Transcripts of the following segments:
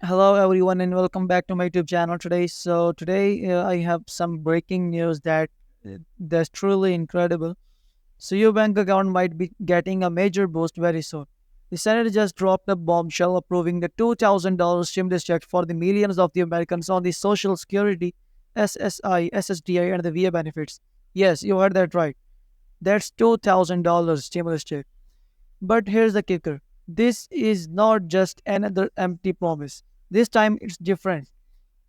Hello, everyone, and welcome back to my YouTube channel today. Today I have some breaking news that's truly incredible. So your bank account might be getting a major boost very soon. The Senate just dropped a bombshell approving the $2,000 stimulus check for the millions of the Americans on the Social Security, SSI, SSDI, and the VA benefits. Yes, you heard that right. That's $2,000 stimulus check. But here's the kicker: this is not just another empty promise. This time it's different.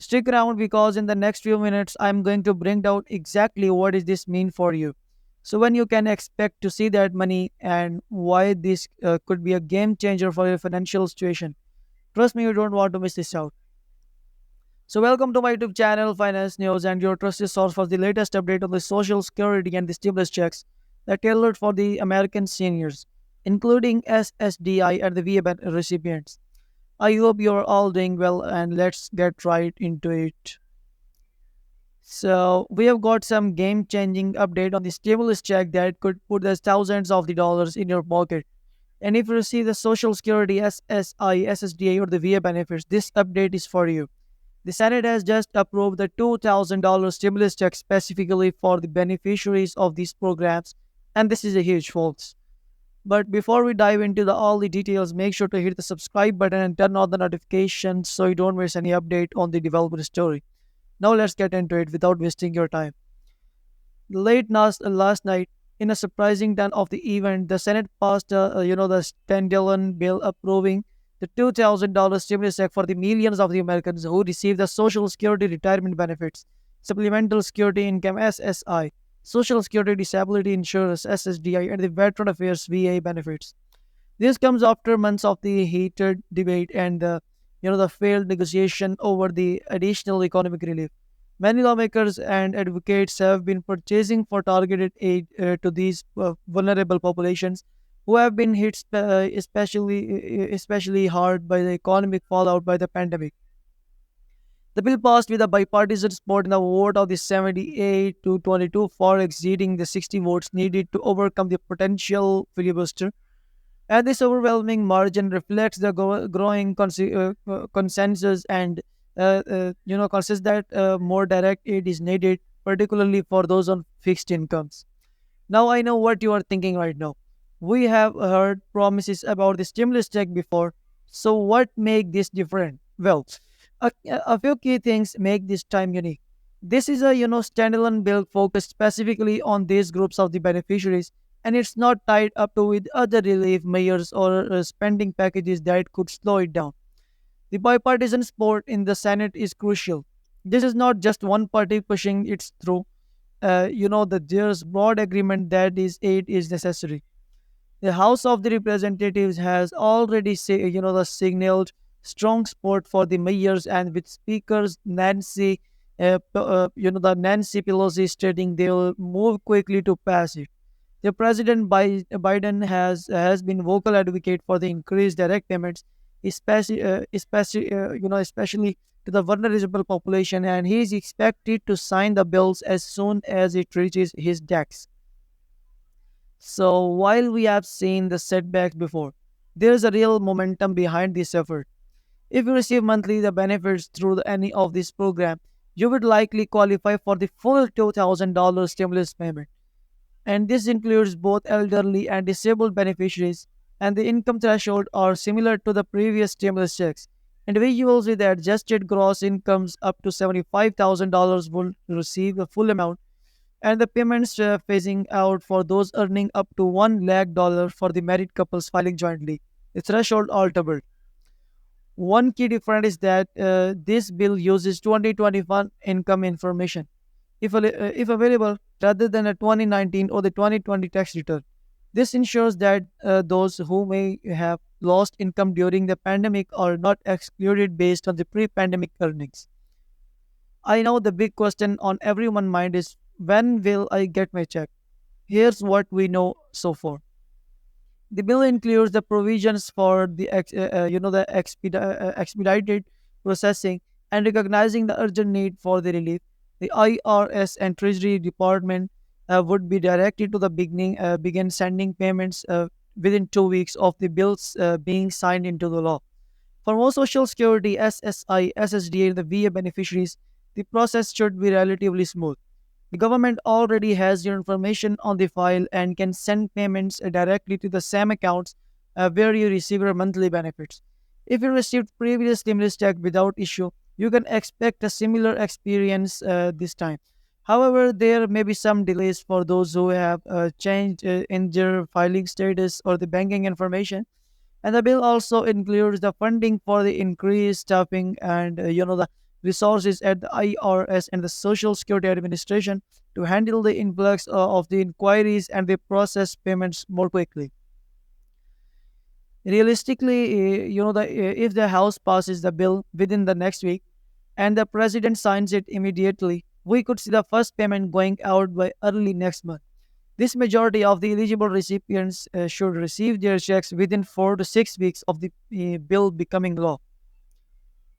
Stick around because in the next few minutes I'm going to bring down exactly what does this mean for you. So when you can expect to see that money and why this could be a game changer for your financial situation. Trust me, you don't want to miss this out. So welcome to my YouTube channel Finance News and your trusted source for the latest update on the social security and the stimulus checks that tailored for the American seniors, including SSDI and the VA recipients. I hope you're all doing well and let's get right into it. So we have got some game-changing update on the stimulus check that could put the thousands of the dollars in your pocket. And if you receive the Social Security SSI, SSDA, or the VA benefits, this update is for you. The Senate has just approved the $2,000 stimulus check specifically for the beneficiaries of these programs, and this is a huge folks. But before we dive into all the details, make sure to hit the subscribe button and turn on the notifications so you don't miss any update on the developer story. Now let's get into it without wasting your time. Last night, in a surprising turn of the event, the Senate passed, the standalone bill approving the $2,000 stimulus check for the millions of the Americans who receive the Social Security retirement benefits, Supplemental Security Income (SSI), Social Security Disability Insurance (SSDI), and the Veteran Affairs (VA) benefits. This comes after months of the heated debate and the failed negotiation over the additional economic relief. Many lawmakers and advocates have been purchasing for targeted aid to these vulnerable populations who have been hit especially hard by the economic fallout by the pandemic. The bill passed with a bipartisan support in the vote of the 78 to 22, far exceeding the 60 votes needed to overcome the potential filibuster, and this overwhelming margin reflects the growing consensus and consensus that more direct aid is needed, particularly for those on fixed incomes. Now I know what you are thinking right now. We have heard promises about the stimulus check before, so what make this different? Well, a few key things make this time unique. This is a standalone bill focused specifically on these groups of the beneficiaries, and it's not tied up to with other relief measures or spending packages that could slow it down. The bipartisan support in the Senate is crucial. This is not just one party pushing it through. That there's broad agreement that this aid is necessary. The House of the Representatives has already signaled strong support for the mayors, and with speakers the Nancy Pelosi stating they will move quickly to pass it. The President Biden has been vocal advocate for the increased direct payments, especially to the vulnerable population, and he is expected to sign the bills as soon as it reaches his desk. So while we have seen the setbacks before, there is a real momentum behind this effort. If you receive monthly the benefits through any of this program, you would likely qualify for the full $2,000 stimulus payment. And this includes both elderly and disabled beneficiaries, and the income threshold are similar to the previous stimulus checks. Individuals with adjusted gross incomes up to $75,000 will receive the full amount, and the payments phasing out for those earning up to $1 lakh for the married couples filing jointly. The threshold altered. One key difference is that this bill uses 2021 income information, if available, rather than a 2019 or the 2020 tax return. This ensures that those who may have lost income during the pandemic are not excluded based on the pre-pandemic earnings. I know the big question on everyone's mind is, when will I get my check? Here's what we know so far. The bill includes the provisions for the expedited processing and recognizing the urgent need for the relief. The IRS and Treasury Department would be directed to the begin sending payments within 2 weeks of the bills being signed into the law. For most Social Security, SSI, SSDA, and the VA beneficiaries, the process should be relatively smooth. The government already has your information on the file and can send payments directly to the same accounts where you receive your monthly benefits. If you received previous stimulus check without issue, you can expect a similar experience this time. However, there may be some delays for those who have changed in their filing status or the banking information. And the bill also includes the funding for the increased staffing and the resources at the IRS and the Social Security Administration to handle the influx of the inquiries and the process payments more quickly. Realistically, if the House passes the bill within the next week and the President signs it immediately, we could see the first payment going out by early next month. This majority of the eligible recipients should receive their checks within 4 to 6 weeks of the bill becoming law.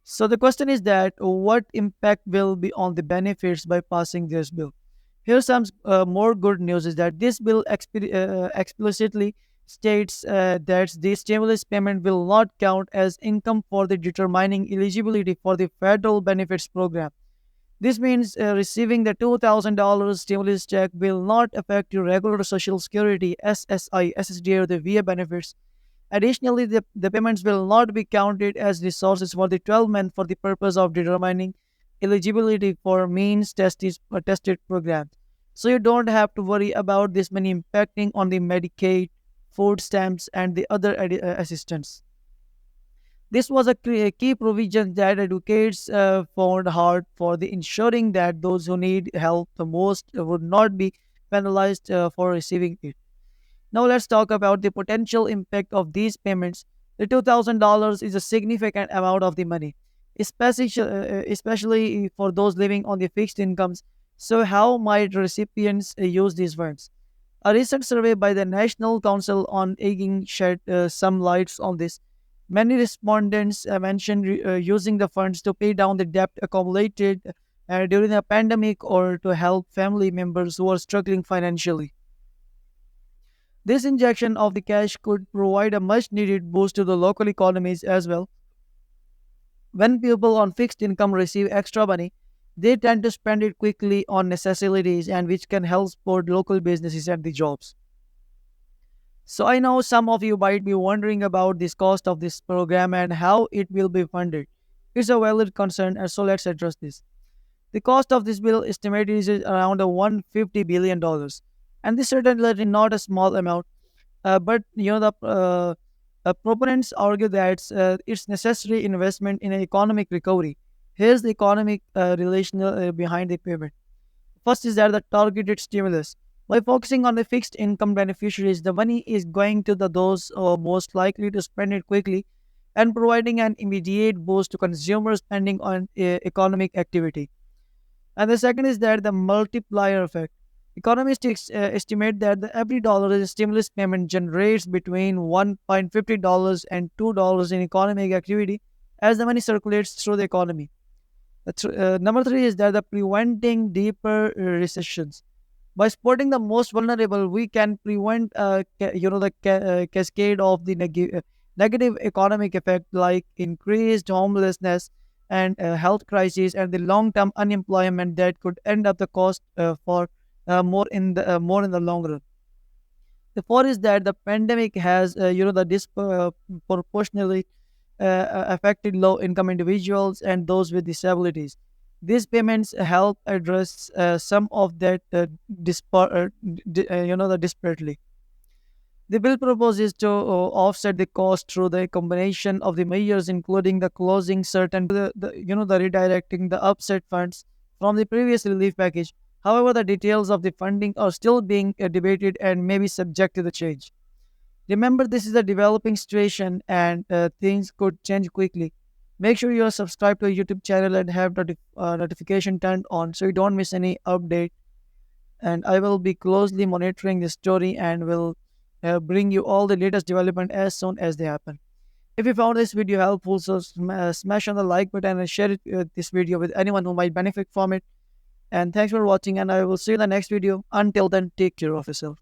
So the question is that what impact will be on the benefits by passing this bill? Here's some more good news is that this bill explicitly states that the stimulus payment will not count as income for the determining eligibility for the federal benefits program. This means receiving the $2,000 stimulus check will not affect your regular Social Security, SSI, SSD, or the VA benefits. Additionally, the payments will not be counted as resources for the 12 months for the purpose of determining eligibility for means tested programs. So you don't have to worry about this money impacting on the Medicaid, food stamps, and the other assistance. This was a key provision that advocates found hard for the ensuring that those who need help the most would not be penalized for receiving it. Now let's talk about the potential impact of these payments. The $2,000 is a significant amount of the money, especially for those living on the fixed incomes. So how might recipients use these funds? A recent survey by the National Council on Aging shed some lights on this. Many respondents mentioned using the funds to pay down the debt accumulated during the pandemic or to help family members who are struggling financially. This injection of the cash could provide a much needed boost to the local economies as well. When people on fixed income receive extra money, they tend to spend it quickly on necessities and which can help support local businesses and the jobs. So I know some of you might be wondering about this cost of this program and how it will be funded. It's a valid concern, and so let's address this. The cost of this bill estimated is around a $150 billion, and this certainly not a small amount. But the proponents argue that it's necessary investment in an economic recovery. Here's the economic relation behind the payment. First is that the targeted stimulus. By focusing on the fixed income beneficiaries, the money is going to those most likely to spend it quickly and providing an immediate boost to consumer spending on economic activity. And the second is that the multiplier effect. Economists estimate that every dollar in stimulus payment generates between $1.50 and $2 in economic activity as the money circulates through the economy. Number three is that the preventing deeper recessions. By supporting the most vulnerable, we can prevent cascade of the negative economic effect like increased homelessness and health crises and the long-term unemployment that could end up the cost for more in the long run. The fourth is that the pandemic has the disproportionately affected low-income individuals and those with disabilities. These payments help address some of that the disparately. The bill proposes to offset the cost through the combination of the measures, including the closing certain, the redirecting the upset funds from the previous relief package. However, the details of the funding are still being debated and may be subject to the change. Remember, this is a developing situation and things could change quickly. Make sure you are subscribed to our YouTube channel and have notification turned on so you don't miss any update. And I will be closely monitoring this story and will bring you all the latest development as soon as they happen. If you found this video helpful, so smash on the like button and share this video with anyone who might benefit from it. And thanks for watching, and I will see you in the next video. Until then, take care of yourself.